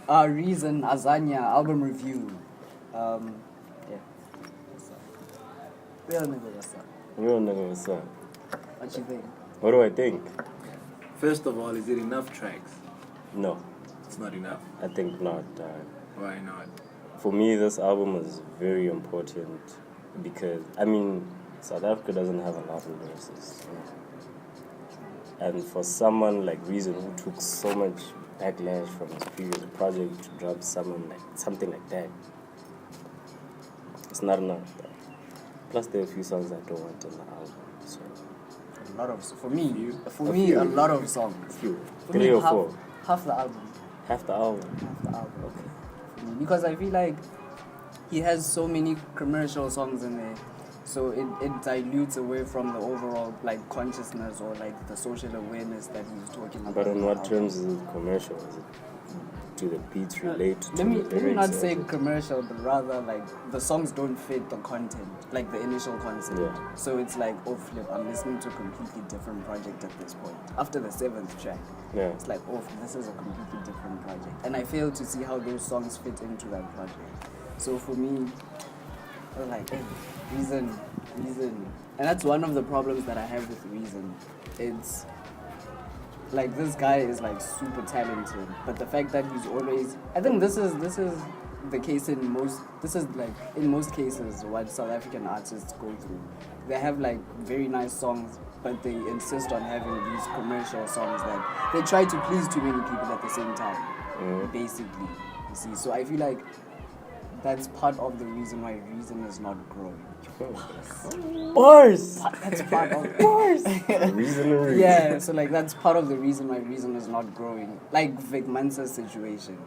Reason, Azania, album review. Yeah. Real nigga, what's up? What you think? What do I think? First of all, is it enough tracks? No, It's not enough. I think not. Why not? For me, this album is very important because, South Africa doesn't have a lot of lyricists. And for someone like Reason, who took so much backlash from his previous project to drop something like that, it's not enough. Plus, there are a few songs I don't want in the album. So A lot of a lot of songs. few, For 3 me, or half, 4, half the album. half the album. Okay. For me, because I feel like he has so many commercial songs in there, so it dilutes away from the overall consciousness or the social awareness that he's talking about. But on in the what album. terms is it commercial? Is it, do the beats relate to Let me the lyrics? not or say is it- commercial, but rather the songs don't fit the content, the initial concept. Yeah. So it's oh flip, I'm listening to a completely different project at this point. After the 7th track, Yeah. it's oh, this is a completely different project, and I fail to see how those songs fit into that project. So for me, I was hey, Reason, and that's one of the problems that I have with Reason. It's this guy is super talented, but the fact that he's always, I think this is the case in most, in most cases what South African artists go through. They have very nice songs, but they insist on having these commercial songs that they try to please too many people at the same time, basically, you see. So I feel that's part of the reason why Reason is not growing. Bars! That's part of Reason. Yeah, so that's part of the reason why Reason is not growing. Like Vic Mensa's situation.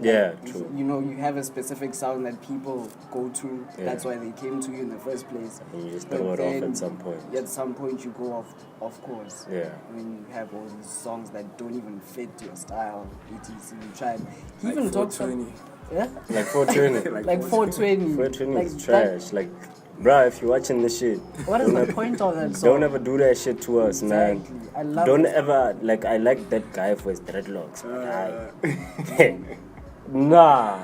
Yeah, true. You have a specific sound that people go to. Yeah. That's why they came to you in the first place. And you just But throw it off then at some point. At some point, you go off course. Yeah. When you have all these songs that don't even fit your style, etc. You tried. He Like even talks 420. Yeah. Like 420. Like 420. 420 is that- trash. Bruh, if you're watching this shit, What is the point of that song? don't ever do that shit to us, man. Exactly. I love Don't it. ever, I like that guy for his dreadlocks. Nah.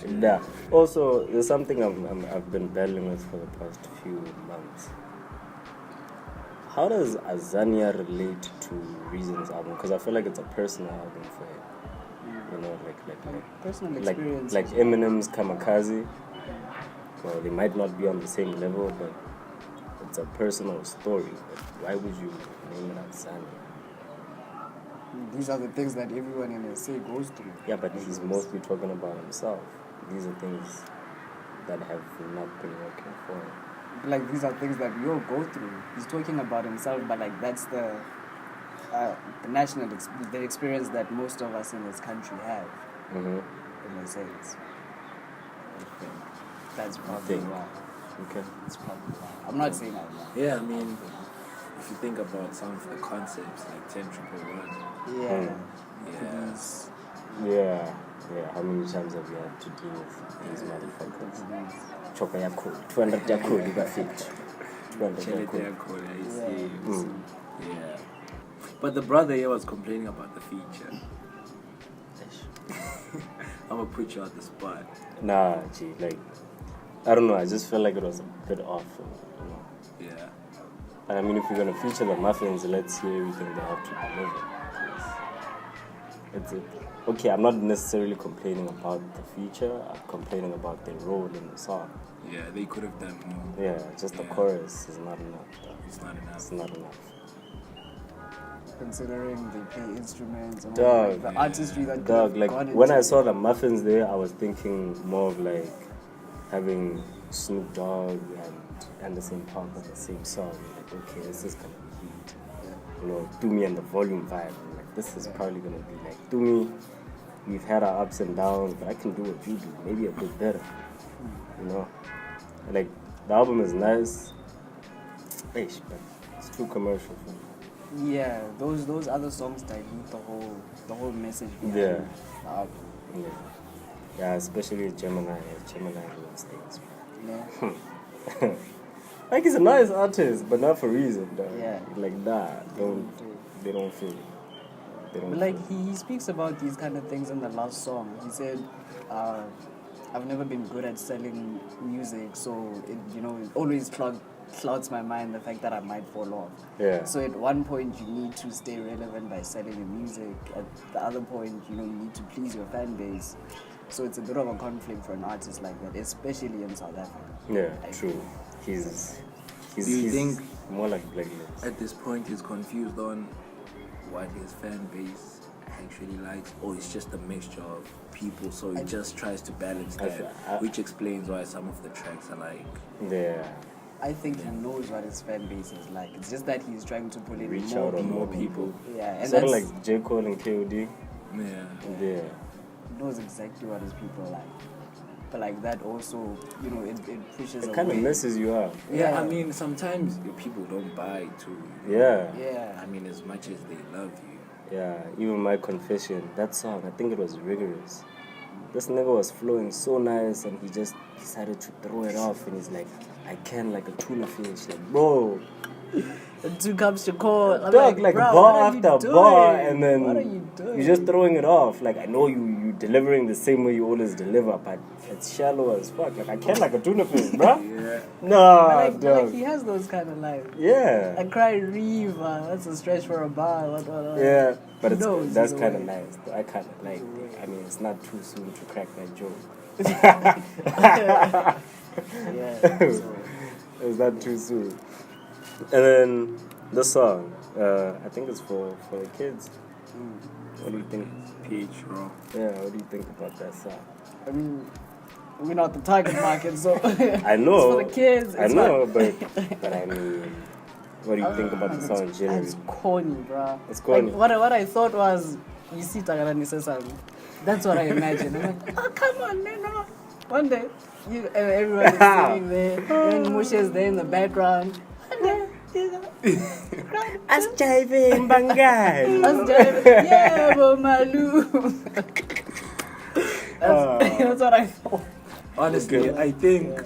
Nah. Also, there's something I've been battling with for the past few months. How does Azania relate to Reason's album? Because I feel like it's a personal album for him. Personal like experience. like Eminem's Kamikaze. Well, they might not be on the same level, but it's a personal story. But why would you name it Azania? These are the things that everyone in SA goes through. Yeah, but he's mostly talking about himself. These are things that have not been working for him. These are things that we all go through. He's talking about himself, but that's the national the experience that most of us in this country have. Mm-hmm. In a sense, I think that's probably why. Okay. That's probably why. I'm not saying that. Yeah, if you think about some of the concepts like 10,111. Yeah. Yeah. Police. Yeah. How many times have you had to deal with these motherfuckers? Choka ya code. 200 ya code, you got fit. 200 ya code. Yeah. But the brother here was complaining about the feature. I'm gonna put you on the spot. Nah, gee, I don't know, I just felt like it was a bit off, Yeah. And if you're gonna feature the muffins, let's hear everything they have to deliver. It's okay, I'm not necessarily complaining about the feature, I'm complaining about their role in the song. Yeah, they could have done more. Yeah, just the chorus is not enough. It's not enough. It's not enough. Considering they play instruments and Dog. the artistry that Dog, could have gone when into I it. saw the muffins there, I was thinking more of having Snoop Dogg and Anderson Park on the same song. Okay, this is gonna be heat. Yeah. Do Me and the Volume vibe. This is probably gonna be Do Me. We've had our ups and downs, but I can do what you do, maybe a bit better. The album is nice, but it's too commercial for me. Yeah, those other songs dilute the whole message behind Yeah. the album. Yeah, especially Gemini. Gemini ruins things. Yeah. He's a nice artist, but not for reason. Though. Yeah. They don't feel it. They don't But like feel. he speaks about these kind of things in the last song. He said, "I've never been good at selling music, so it always clouds my mind the fact that I might fall off." Yeah. So at one point you need to stay relevant by selling your music. At the other point, you need to please your fan base. So it's a bit of a conflict for an artist like that, especially in South Africa. Yeah, I true. feel. He's Do you think more like Black Lips? at this point he's confused on what his fan base actually likes, or it's just a mixture of people, so he just tries to balance that, which explains why some of the tracks are like... Yeah. I think he knows what his fan base is like. It's just that he's trying to pull in Reach more out on people. more people. Yeah, and Sort of that's, like J. Cole and KOD. Yeah. Yeah. he knows exactly what his people like. But like that also, it pushes It kind of away. messes you up. Yeah, I mean, sometimes your people don't buy too. Yeah. Yeah. I mean, as much as they love you. Yeah, even My Confession, that song, I think it was Rigorous. This nigga was flowing so nice and he just decided to throw it off and he's like, I can like a tuna fish. Like, bro, And 2 cups to call. I'm dog, like bro, bar what are you after bar, doing? and then What are you doing? you're just throwing it off. Like, I know you delivering the same way you always deliver, but it's shallow as fuck. Like, I can like a tuna fish, bro. Yeah. Nah, But dog. like he has those kind of lines. Yeah. I cry Riva. That's a stretch for a bar. What. Yeah, but He knows that's either kind of way. nice. I kind of like it. I mean, it's not too soon to crack that joke. Yeah. So, It's not too soon. And then the song, I think it's for the kids. What do you think? PH Raw. Yeah, what do you think about that song? I mean, we're not the target market, so I know. it's for the kids. I It's know, not- but I mean, what do you think about the song generally? It's corny, bruh. It's corny. Like, what I thought was, you see Tagarani says something. That's what I imagined. I'm like, oh, come on, man. No. One day, everyone is sitting there, and Musha's there in the background. As jiving bangai. Yeah, Malu. That's what I thought. Honestly, I think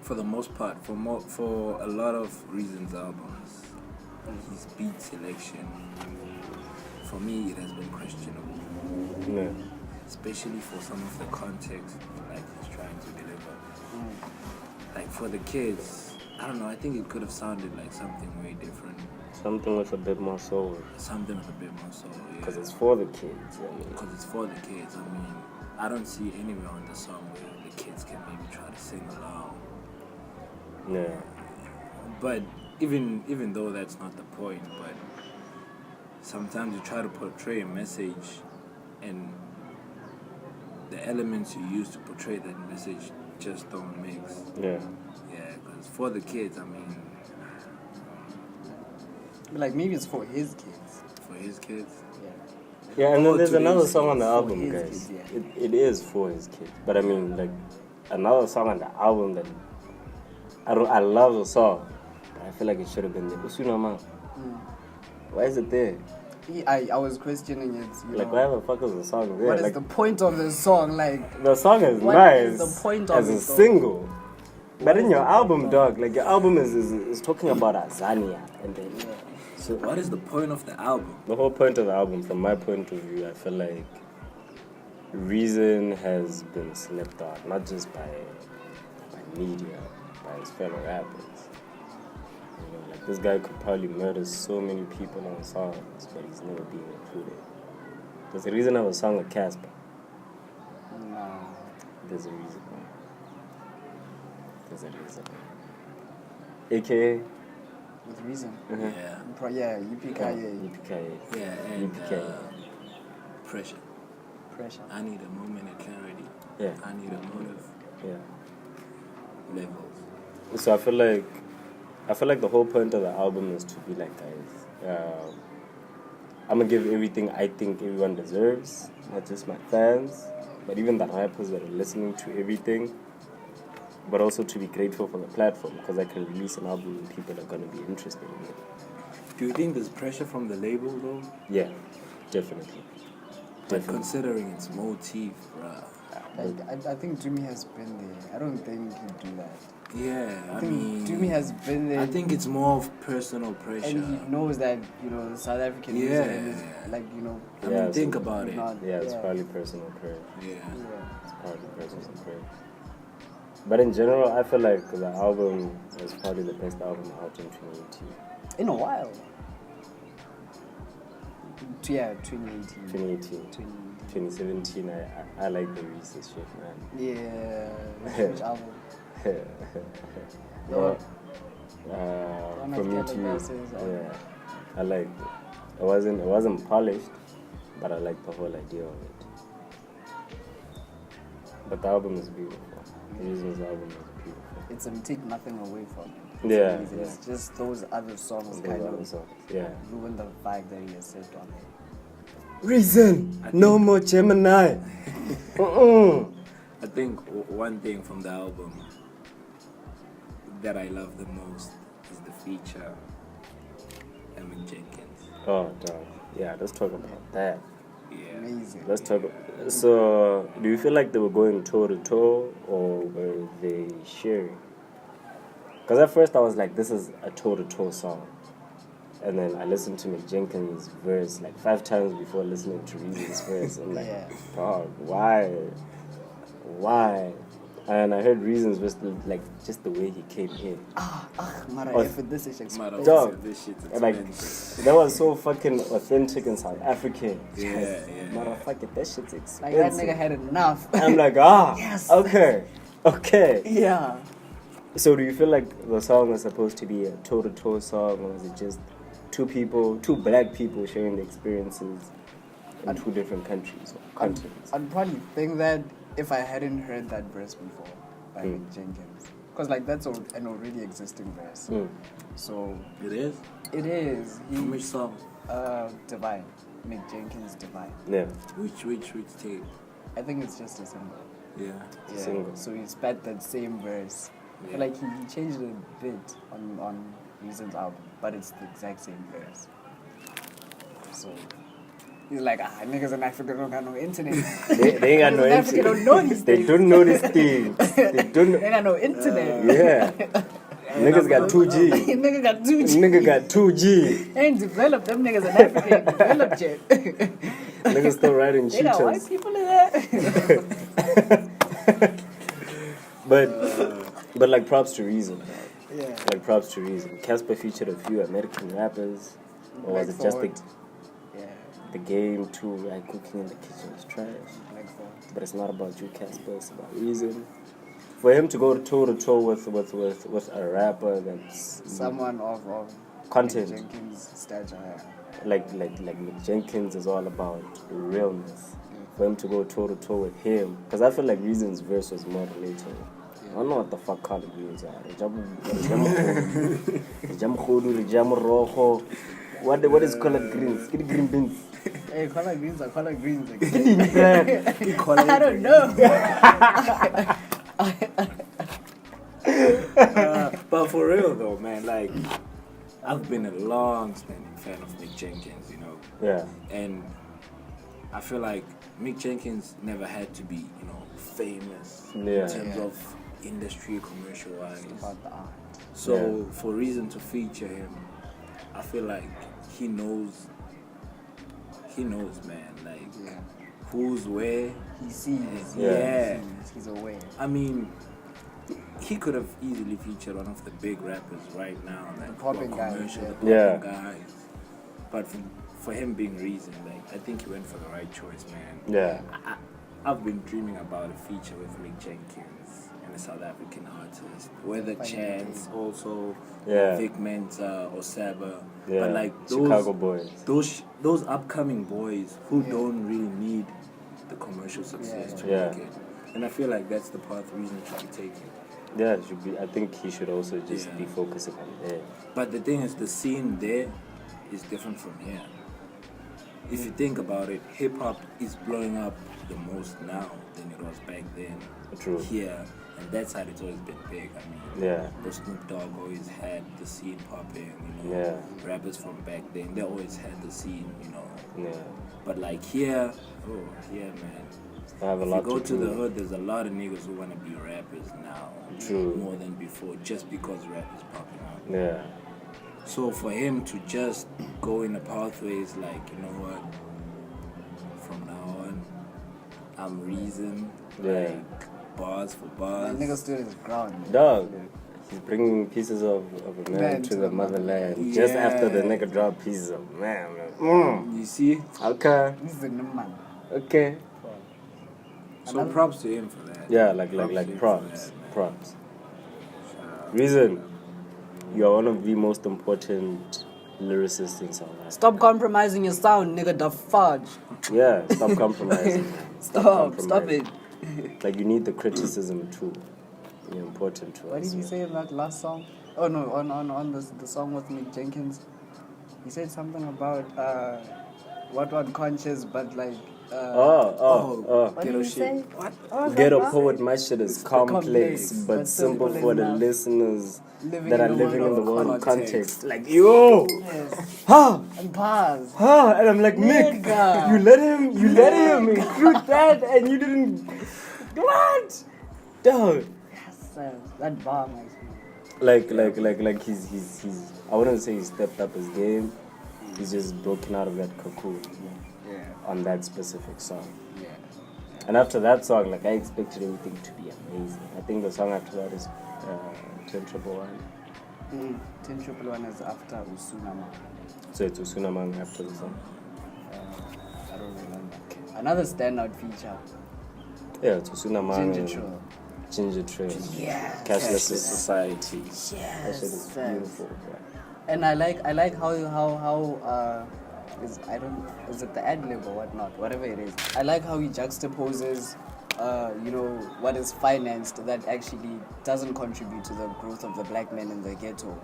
for the most part, for a lot of reasons albums, his beat selection, for me, it has been questionable. Yeah. Especially for some of the context like he's trying to deliver. Like for the kids, I don't know, I think it could have sounded like something way different. Something with a bit more soul. Something with a bit more soul, yeah. Because it's for the kids. I mean. Because it's for the kids. I mean, I don't see anywhere on the song where the kids can maybe try to sing along. Yeah. But even though that's not the point, but sometimes you try to portray a message and the elements you use to portray that message just don't mix. Yeah. Yeah, because for the kids, I mean, Like, maybe it's for his kids. for his kids. Yeah. Yeah, and then Oh, there's to another his song on the kids, album, for his guys. kids, yeah. It is for his kids. But I mean, like, another song on the album that I love the song, but I feel like it should have been there. Usunama. Why is it there? I was questioning it. Like, why the fuck is the song there? What is Like, the point of the song? Like, the song is what nice is the point as of a it, though? single. But in your album, dog, like your album is talking about Azania, and then so What is the point of the album? the whole point of the album, from my point of view, I feel like Reason has been slept on, not just by media, by his fellow rappers. You know, like this guy could probably murder so many people on songs, but he's never being included. There's a reason I have a song with Casper. no. There's a reason. There's a reason. AKA. With reason. Yeah. Yeah, UPK, EPK. Yeah, and UPK. pressure. pressure. I need a moment of clarity. Yeah. I need a motive. Yeah. Levels. So I feel like the whole point of the album is to be like, guys, I'm gonna give everything I think everyone deserves, not just my fans, but even the rappers that are listening to everything, but also to be grateful for the platform, because I can release an album and people are gonna be interested in it. Do you think there's pressure from the label though? Yeah, definitely. But considering its motif, bruh. I think Jimmy has been there. I don't think he'd do that. Yeah, I think mean, Dumi has been there. I think it's more of personal pressure. And he knows that, South African music is like, I mean, think so- about it. it's probably personal prayer. Yeah. It's probably personal prayer. But in general, I feel like the album was probably the best album out in 2018. In a while. Yeah, 2018. 2018. 2017, I like the Reese's shit, man. Yeah, huge album. Well, One from of you the too. verses, Yeah, I like it. It wasn't polished, but I like the whole idea of it. But the album is beautiful. Reason's album is beautiful. It's take nothing away from it. Yeah, It's just those other songs Those kind other of songs, yeah. ruin the vibe that he has set on it. Reason, no more Gemini. I think one thing from the album that I love the most is the feature Emin Jenkins. Oh, dog. Yeah, let's talk about that. Yeah. Amazing. Let's talk. So, do you feel like they were going toe to toe, or were they sharing? Because at first I was like, this is a toe to toe song. And then I listened to Mick Jenkins' verse like 5 times before listening to Reason's verse. I'm like, dog, why? And I heard Reason's verse, like, just the way he came in. Mara, Oh, if this is expensive. Dog, This shit's like, expensive. that was so fucking authentic and South African. Yeah. Motherfucker, that shit's expensive. Like, that nigga had enough. I'm like, Yes. okay. Yeah. So do you feel like the song was supposed to be a toe-to-toe song, or was it just two black people sharing the experiences in 2 different countries or continents? I'd probably think that if I hadn't heard that verse before by Mick Jenkins. Because, like, that's an already existing verse. So, It is? it is. Which song? Divine. Mick Jenkins' Divine. Yeah. Which tape? I think it's just a symbol. Yeah. Single. So he spat that same verse. Yeah. But like he changed it a bit on Reason's album, but it's the exact same verse. So he's like, niggas in Africa don't got no internet. They ain't got no Niggas in Africa don't know these They things. don't know these things. They don't. They ain't got no internet. Yeah. Niggas got 2G. Nigga got 2G. Nigga got 2G. They ain't developed. Them niggas in Africa ain't developed yet. Niggas still writing They got white cheaters. people in there. But like props to Reason. Yeah. Like props to Reason. Casper featured a few American rappers. Or was it just the game too? Like cooking in the kitchen is trash. But it's not about you, Casper. It's about Reason. For him to go toe to toe with a rapper that's Someone of content. Mick Jenkins' stature. like Mick Jenkins is all about realness. For him to go toe to toe with him, because I feel like Reason's verse was more relatable. I don't know what the fuck color greens are. What is colored greens? Get green beans. Hey, color greens are color greens. I I don't know. But for real though, man, like I've been a long-standing fan of Mick Jenkins, Yeah. and I feel like Mick Jenkins never had to be, famous Yeah. in terms of industry commercial-wise. About the art. So for Reason to feature him, I feel like he knows, man, like who's where. He sees. Yeah. He's aware. I mean, he could have easily featured one of the big rappers right now, like popping guys, commercial, yeah. the popping guys. But for him being Reason, like I think he went for the right choice, man. Yeah. I've been dreaming about a feature with Mick Jenkins and a South African artist, whether Chance, also Vic Mensa or Saba. Yeah. But like those Chicago boys. those upcoming boys who don't really need the commercial success to make it. And I feel like that's the path Reason should be taking. Yeah, it should be. I think he should also just be focusing on it. But the thing is, the scene there is different from here. if you think about it, hip hop is blowing up the most now than it was back then. True. Here, and that side it's always been big. I mean, Yeah. the Snoop Dogg always had the scene popping. You know, Yeah. rappers from back then they always had the scene. You know, Yeah. but like here, man. I have a If lot you go to to do. the hood, there's a lot of niggas who want to be rappers now. True. More than before, just because rap is popping up. Yeah. So for him to just go in the pathways like, you know what, from now on, I'm Reason, Yeah. like bars for That bars. nigga stood his ground. Man. Dog. He's bringing pieces of a man to the motherland. Just after the Yeah. nigga dropped pieces of man. You see? Okay. This is a new man. Okay. So props to him for that. Yeah, Props to like him for props. that, man. Props. Shout out. Reason. You are one of the most important lyricists in South Africa. Stop compromising your sound, nigga. The fudge. Yeah, stop compromising. man. Stop it. compromising. Like you need the criticism too. You're important to What us. did he say in that last song? Oh no, on the song with Mick Jenkins. He said something about what conscious, but like. Oh. What did he say? What? was Ghetto that? poet, my shit is complex, but simple for the enough. listeners Living that in are the living in world the of world context. context. Like, yo! Yes. Ha! And pause. Ha! And I'm like, Mick, Nigga. you let him include that and you didn't. What? Dog. Yes, sir. That bar makes me. Like he's I wouldn't say he stepped up his game. He's just broken out of that cocoon Yeah. on that specific song. Yeah. And after that song, like I expected everything to be amazing. I think the song after that is 10 Triple One. 10 Triple One is after Usunama. So it's Usunamang after the song. I don't remember. Another standout feature. Yeah, it's Usunamang. Ginger Trail. Ginger Trail. Yes. Cashless Society. That shit Yes. is beautiful. Bro. And I like how is it the ad lib or whatnot, whatever it is. I like how he juxtaposes what is financed that actually doesn't contribute to the growth of the black men in the ghetto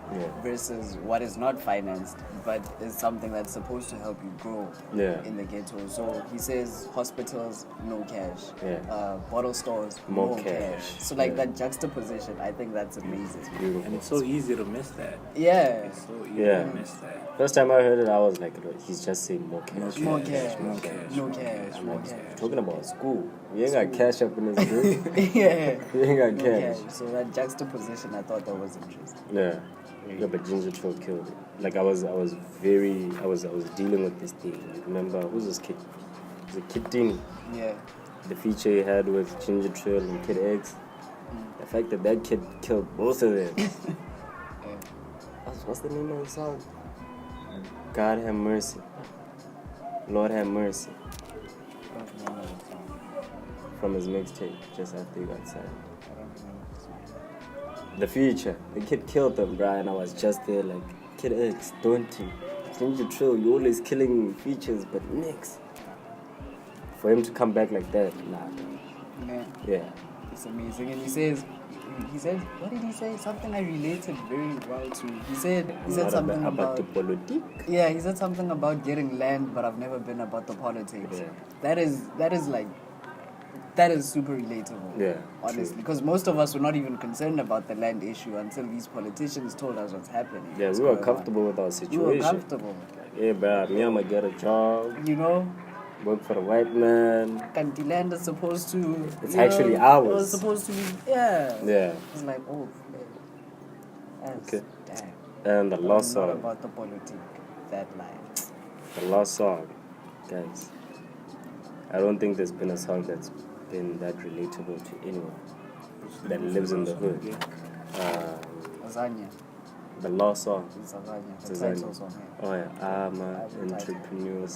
versus what is not financed but is something that's supposed to help you grow in the ghetto. So he says hospitals, no cash. Bottle stores, More more cash. So like that juxtaposition, I think that's amazing. Beautiful. And it's so easy to miss that. Yeah. It's so easy Yeah. to miss that. First time I heard it, I was like, he's just saying more cash. More cash, more cash, no more cash, cash, more more cash. Talking about school. We ain't got cash up in this group. Yeah. We ain't got No cash. cash. So that juxtaposition, I thought that was interesting. Yeah. Yeah, but Ginger Trail killed it. Like I was dealing with this thing. Like, remember who's this kid? It was a Kid Dini. Yeah. The feature he had with Ginger Trail and Kid X. The fact that kid killed both of them. What's the name of the song? God have mercy. Lord have mercy. I don't remember the song. From his mixtape just after he got signed. I don't remember the song. The feature. The kid killed them, bro, and I was just there like, Kid X, don't you? Ginger Trail, you always killing features, but next. For him to come back like that, nah. Man, Yeah. it's amazing. And he said, what did he say? Something I related very well to. He said something about the politique. yeah. He said something about getting land, but I've never been about the politics. Yeah. That is super relatable. Yeah, honestly, true. because most of us were not even concerned about the land issue until these politicians told us what's happening. Yeah, what's we were going comfortable with our on. We situation. were comfortable. Yeah, bro, me, I'ma get a job, You know, work for the white man. Kanti land is supposed to. It's you actually know, ours. It was supposed to be. Yeah. Yeah. It's like, oh, that's Okay. damn. And the last Not song. about the politics. That line. The last song, guys. I don't think there's been a song that's been that relatable to anyone that lives in the hood. Azania. The last song. It's Azania. It's The Azania. title song. Oh yeah, I'm an I'm a title. entrepreneur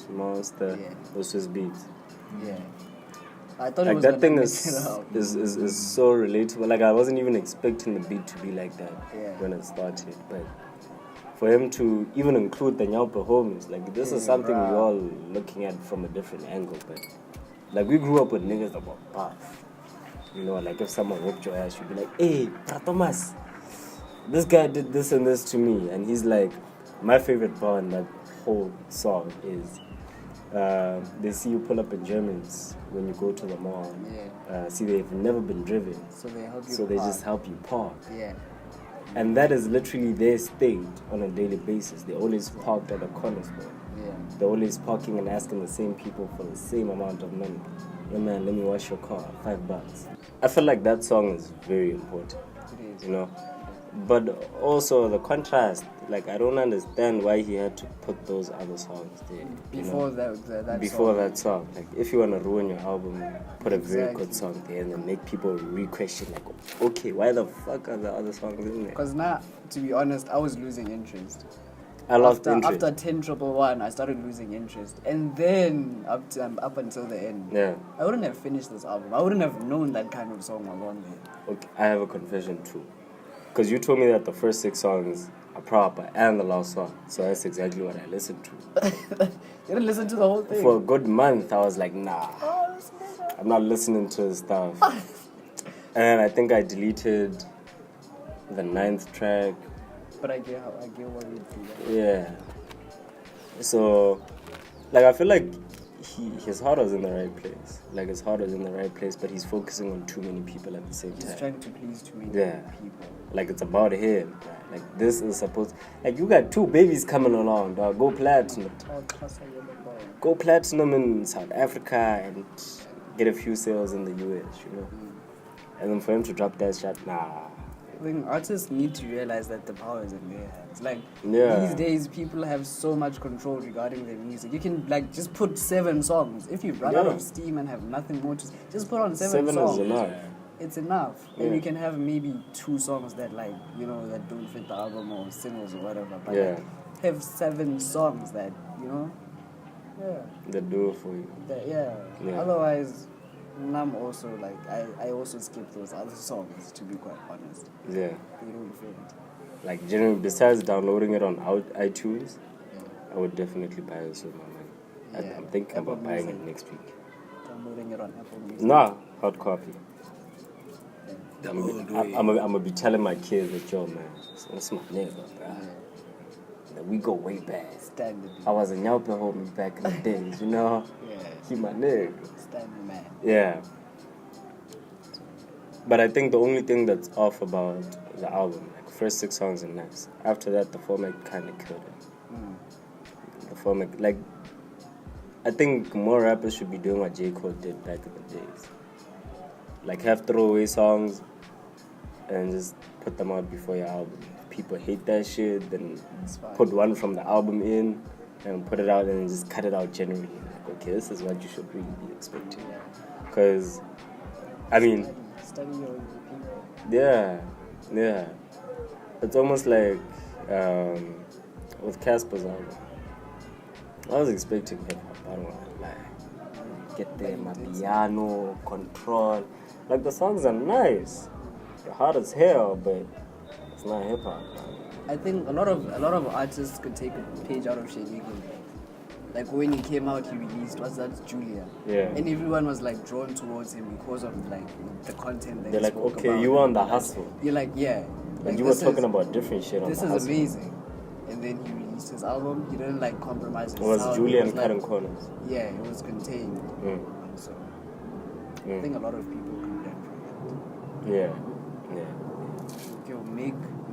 / monster. Yeah. Those Swiss beats. Yeah. I thought it Like was that gonna thing mix it up. is so relatable. Like I wasn't even expecting the beat to be like that Yeah. when it started, but for him to even include the Nyaupa homies, like this is something bruh. we're all looking at from a different angle. But like we grew up with niggas that were buff. You know, like if someone whooped your ass, you'd be like, "Hey, Pra Thomas, this guy did this and this to me," and he's like, my favorite part in that whole song is, they see you pull up in Germans when you go to the mall. Yeah. See, they've never been driven, So they help you. so they park. just help you park. Yeah. And that is literally their state on a daily basis. They always parked at a corner store. Yeah. They're always parking and asking the same people for the same amount of money. Yeah, man, let me wash your car, $5. I feel like that song is very important, It is. you know. But also the contrast, like I don't understand why he had to put those other songs there. Before you know? that Before song. that song. Like if you want to ruin your album, put a very Exactly. good song there and then make people re-question like, okay, why the fuck are the other songs in there? Because now, to be honest, I was losing interest. I lost interest. After 10,111, I started losing interest, and then up until the end, Yeah. I wouldn't have finished this album. I wouldn't have known that kind of song was on there. Okay, I have a confession too. Because you told me that the first 6 songs are proper and the last song. So that's exactly what I listened to. You didn't listen to the whole thing. For a good month, I was like, nah, Oh, this nigga. I'm not listening to his stuff. And I think I deleted the 9th track. But I get what you do. Yeah. So, like, I feel like his heart was in the right place. Like, his heart was in the right place, but he's focusing on too many people at the same He's time. trying to please too many Yeah. people. Like, it's about him. Right? Like, this is supposed... Like, you got 2 babies coming along, dog. Go platinum. Go platinum in South Africa and get a few sales in the US, you know? And then for him to drop that shot, nah. I think artists need to realize that the power is in their hands. Like, Yeah. these days, people have so much control regarding their music. You can, like, just put 7 songs. If you run out Yeah. of steam and have nothing more to... Just put on 7 7 songs. is enough. It's enough. Yeah. And you can have maybe 2 songs that, like, you know, that don't fit the album or singles or whatever. But Yeah. like, have 7 songs that, you know... Yeah. They do it for you. Yeah. Yeah. Otherwise... I'm also like I also skip those other songs, to be quite honest. Yeah. They don't fit. Like, generally, besides downloading it on iTunes, Yeah. I would definitely buy this with my money. Yeah. I'm thinking Apple about buying Music. it next week. Downloading it on Apple Music. Nah, hard copy. The I'm old gonna way. I'm be telling my kids that, yo, man, that's my nigga, bro. That we go way back. Standard. I was a Nyaupe homie back in the days, you know? Yeah. He my nigga. Standard man. Yeah. But I think the only thing that's off about the album, like first 6 songs are nice. After that, the format kind of killed it. The format, like, I think more rappers should be doing what J. Cole did back in the days. Like, have throwaway songs and just put them out before your album. If people hate that shit, then It's fine. put one from the album in and put it out and just cut it out generally. Like, okay, this is what you should really be expecting. Yeah. Because, I mean, Study your people. yeah. It's almost like with Casper's album. I was expecting hip hop. I don't want to lie. Get there, my piano, control. Like, the songs are nice. They're hard as hell, but it's not hip hop. I think a lot of artists could take a page out of Shady. Like when he came out, he released what's that, Julia. Yeah. And everyone was like drawn towards him because of like the content that They're he like, spoke okay, about. you on the hustle. You're like, yeah. Like, you were talking about different shit on This the is hustle. amazing. And then he released his album. He didn't like compromise his It was sound. Julia It and was, Cutting like, Corners. Yeah, it was contained. Mm. So I think a lot of people could learn from Yeah. that. If you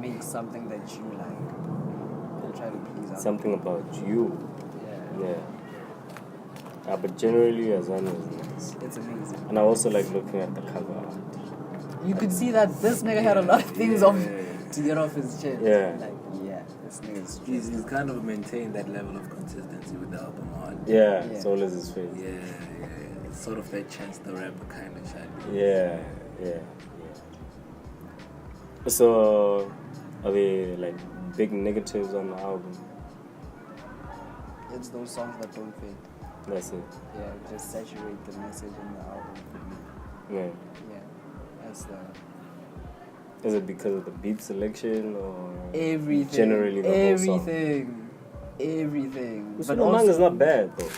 make something that you like, and try to please others. Something about you. Yeah. But generally, Azania is nice. It's amazing. And I also like looking at the cover art. You could see that this nigga had a lot of things off to get off his chest. Yeah. Like, yeah, this nigga's He's kind of maintained that level of consistency with the album art. Yeah, Yeah. it's always his face. Yeah. It's sort of that Chance the Rapper kind of shit. Yeah. So, are there like big negatives on the album? It's those songs that don't fit. That's it. Yeah, just saturate the message in the album for me. Yeah. Yeah, that's the Is it because of the beat selection or everything. generally the whole song? Everything. But Manga is not bad though.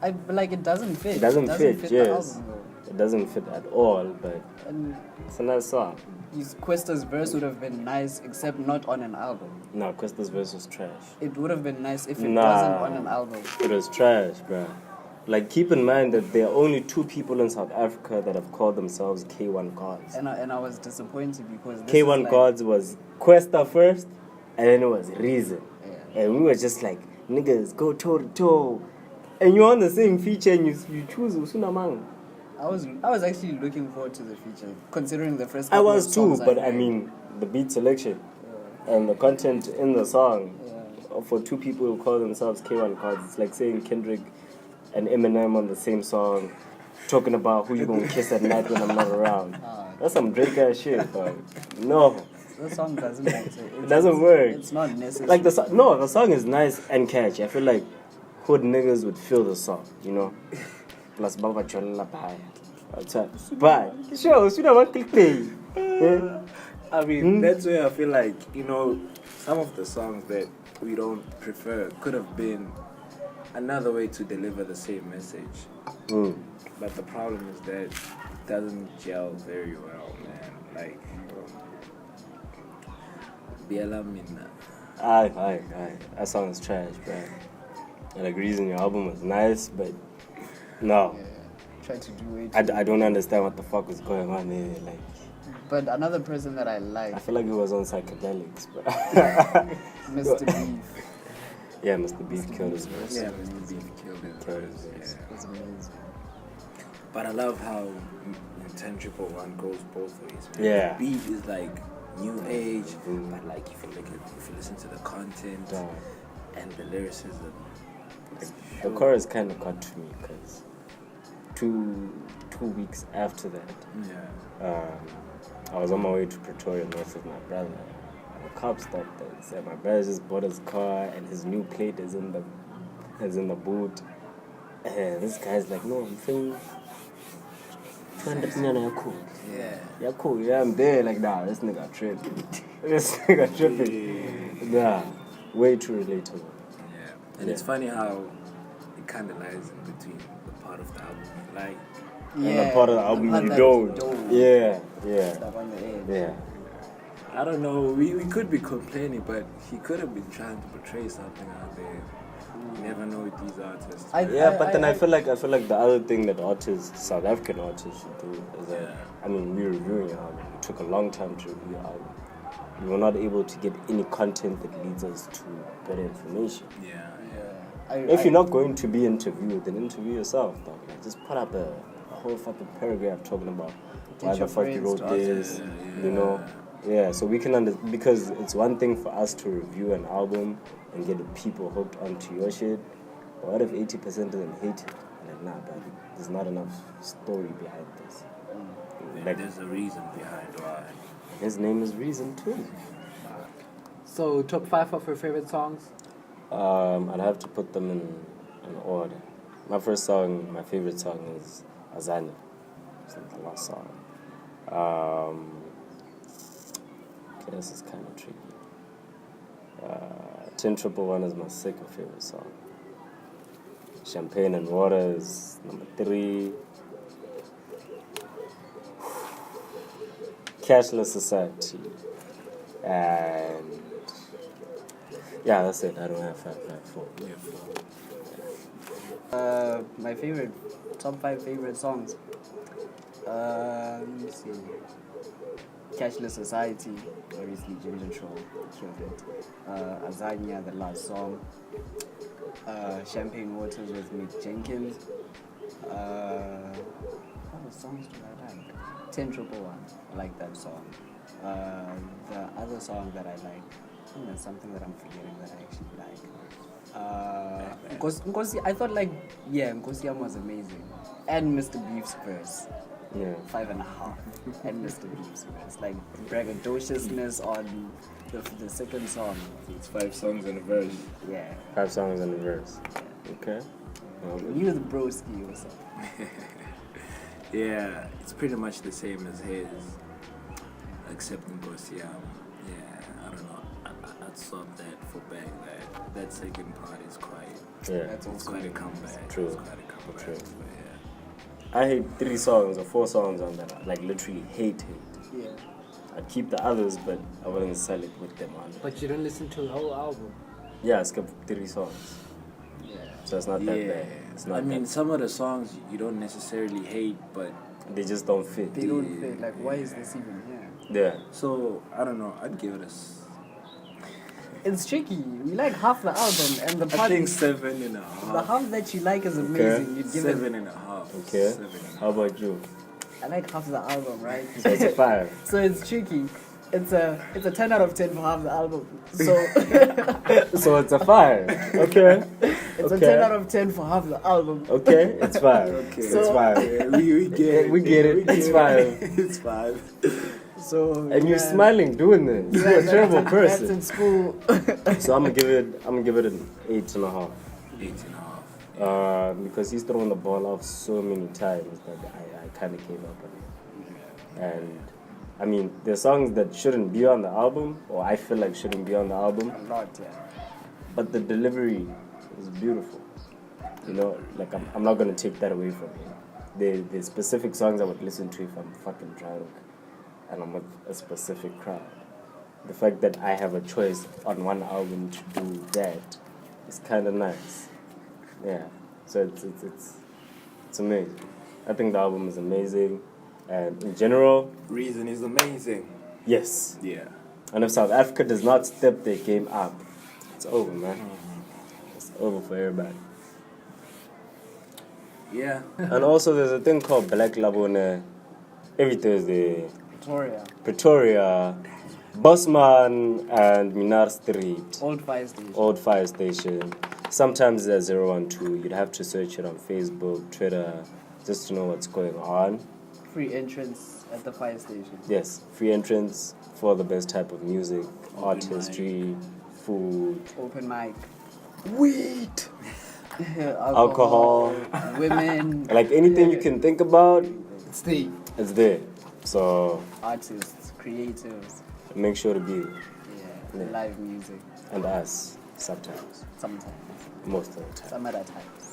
but like it doesn't fit. It doesn't fit, the yes. album though. It doesn't fit at all, but And it's a nice song. Questa's verse would have been nice, except not on an album. No, Questa's verse was trash. It would have been nice if it Nah. wasn't on an album. It was trash, bruh. Like, keep in mind that there are only 2 people in South Africa that have called themselves K1 Gods. And I was disappointed because this K1 is like, Gods was Questa first, and then it was Reason. Yeah. And we were just like, niggas, go toe to toe. And you're on the same feature and you choose Usunamang. I was actually looking forward to the feature, considering the first I couple was of too, songs but I I heard. mean, the beat selection and the content in the song for 2 people who call themselves K1 Gods, it's like saying Kendrick and Eminem on the same song, talking about who you gonna kiss at night when I'm not around. That's some Drake ass shit, but no. The song doesn't matter. It doesn't work. It's not necessary. Like the song is nice and catchy. I feel like hood niggas would feel the song, you know. Plus Baba Chola Pie. But sure, should have one clickbait. I mean, that's where I feel like, you know, some of the songs that we don't prefer could have been another way to deliver the same message. But the problem is that it doesn't gel very well, man. Like, Biela Minna. Aye. That song is trash, bro. And like, Reason, your album was nice, but no. Try to do it. I don't understand what the fuck was going on there. Like, But another person that I like, I feel like he was on psychedelics, bro. Mr. Beef. Yeah, Mr. Beef killed his verse. Yeah, Mr. Beef killed his verse. Yeah. It's amazing. But I love how 10-1 goes both ways. Man. Yeah. The beat is like new age, but like if you listen to the content and the lyricism, The chorus kind of got to me because 2 weeks after that, I was on my way to Pretoria north with my brother. And the cops stopped and said my brother just bought his car and his new plate is in the boot. And this guy's like, no, I'm saying 200 million, you're cool. Yeah, cool. Yeah, I'm there. Like, nah, this nigga tripping. This nigga tripping. Nah, way too relatable. Yeah. And it's funny how it kind of lies in between the part of the album you like. And the part of the album part you that don't. Yeah. Stuff on the edge. Yeah. I don't know, we could be complaining, but he could have been trying to portray something out there. You never know with these artists. I feel like the other thing that South African artists should do is that, I mean, we're reviewing your album. It took a long time to review your album. We were not able to get any content that leads us to better information. If you're not going to be interviewed, then interview yourself, dog. Like, just put up a whole fucking paragraph talking about why the fuck you wrote this, you know. Yeah, so we can because it's one thing for us to review an album and get the people hooked onto your shit. But what if 80% of them hate it? Like, nah, but there's not enough story behind this. Like, there's a reason behind why. His name is Reason too. So, top 5 of your favorite songs? I'd have to put them in order. My favorite song is Azania. It's like the last song. Okay, this is kind of tricky. 10-1 is my second favorite song. Champagne and Water is number 3. Cashless Society. And yeah, that's it. I don't have 5, 4. My top 5 favorite songs. Let me see. Cashless Society, obviously Ginger Troll, killed it. Azania, the last song. Champagne Waters with Mick Jenkins. What other songs do I like? 10-1, I like that song. The other song that I like, I think there's something that I'm forgetting that I actually like. Nkosi, I thought Nkosi Yam was amazing. And Mr. Beef's verse. Yeah. 5.5. And Mr. Beef's verse. Like braggadociousness on the second song. It's 5 songs and a verse. Yeah. 5 songs and a verse. Okay. You the broski or something. Yeah, it's pretty much the same as his, except Nkosi Yam. Yeah, I don't know. I'd swap that for back. That second part is quite. Yeah. That's It's quite a comeback. True. It's quite a comeback. True. But yeah. I hate 3 songs or 4 songs on that. Like literally hate. Yeah. I'd keep the others, but I wouldn't sell it with them on. But you don't listen to the whole album. Yeah, I skipped 3 songs. Yeah. So it's not that bad. It's not I mean, that some of the songs you don't necessarily hate, but they just don't fit. They don't fit. Like, why is this even here? Yeah. so I don't know. I'd give it It's tricky. We like half the album, and the I part, think 7.5. the half that you like is amazing. You'd give it. 7.5. Okay. 7.5. How about you? I like half the album, right? So it's a 5. So it's tricky. It's a 10 out of 10 for half the album. So So it's a 5. Okay. it's a Okay. 10 out of 10 for half the album. Okay, it's 5. Okay. It's So- 5. Yeah, we get it. We get it. It's 5. It's 5. So And you're yeah. smiling doing this. Yeah, You're a terrible that's person. in school. So I'm gonna give it an 8.5. 8.5. Because he's thrown the ball off so many times that I kind of gave up on it. And I mean, there's songs that shouldn't be on the album, or I feel like shouldn't be on the album, A lot, yeah. but the delivery is beautiful. You know, like I'm not gonna take that away from him. There's specific songs I would listen to if I'm fucking drunk and I'm with a specific crowd. The fact that I have a choice on one album to do that is kind of nice. Yeah, so it's amazing. I think the album is amazing, and in general, Reason is amazing. yes. Yeah. And if South Africa does not step their game up, it's over, man. It's over for everybody. Yeah. And also, there's a thing called Black Labone every Thursday. Victoria. Pretoria, Bosman, and Minar Street. Old fire station. Old fire station. Sometimes it's at 012. You'd have to search it on Facebook, Twitter, just to know what's going on. Free entrance at the fire station. Yes, free entrance for the best type of music, artistry, food, Open mic. weed, Alcohol. Women. like anything you can think about, Stay. it's there. So Artists, creatives. make sure to be there. Yeah. Live music. And us sometimes, Sometimes. most of the time. Some other times.